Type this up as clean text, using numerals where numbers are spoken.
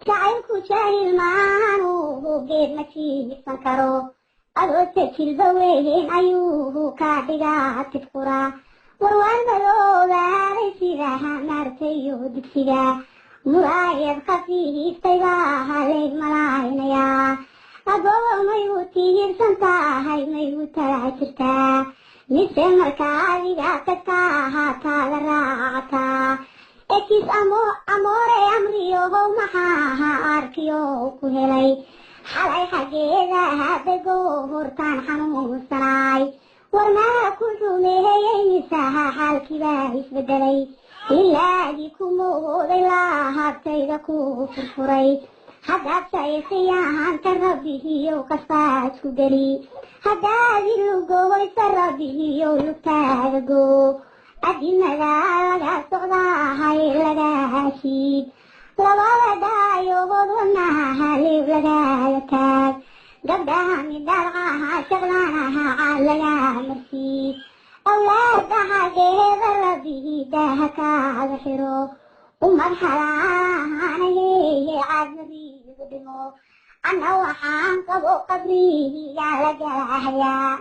jacaylku jaahil maanuhu geed ma jiifsan karo adoo tajilba weyn ayuu kaa dhigaa tidquraa warwaan madoobaaday sidaha naartayo dugsiga muraayad khafiiftay baa leyd malaaynayaa adoo maygu tiirsan tahay maygu tagaa jirtaa mise markaa adiga tagtaa taada raacataa ekis amoore amriyohow maxaaha arkiyo ku helay xalay xaggeeda dego hortaan xanuunsanaay warmaa ku xumeeyey misaha xaalkiibaa isbedelay ilaagii ku mooday lahabtayda ku furfuray haddaad saysayahanka rabbihiyow kastaa isku geli haddaad ilugohoysa rabbihiyow lugtaada goo adinada laga socdahay laga hashiid labada dhaayood wadnaha leeb lagaaga taag gabdhaha midhalcaha shaqlaanaha caan laga marsiid awlaada xaggeeda rabbihii daaha kaaga xiro umad xalaanayeeye caadmadiigu dhimo anna waxaan qabo qabrihiyaa la galahayaa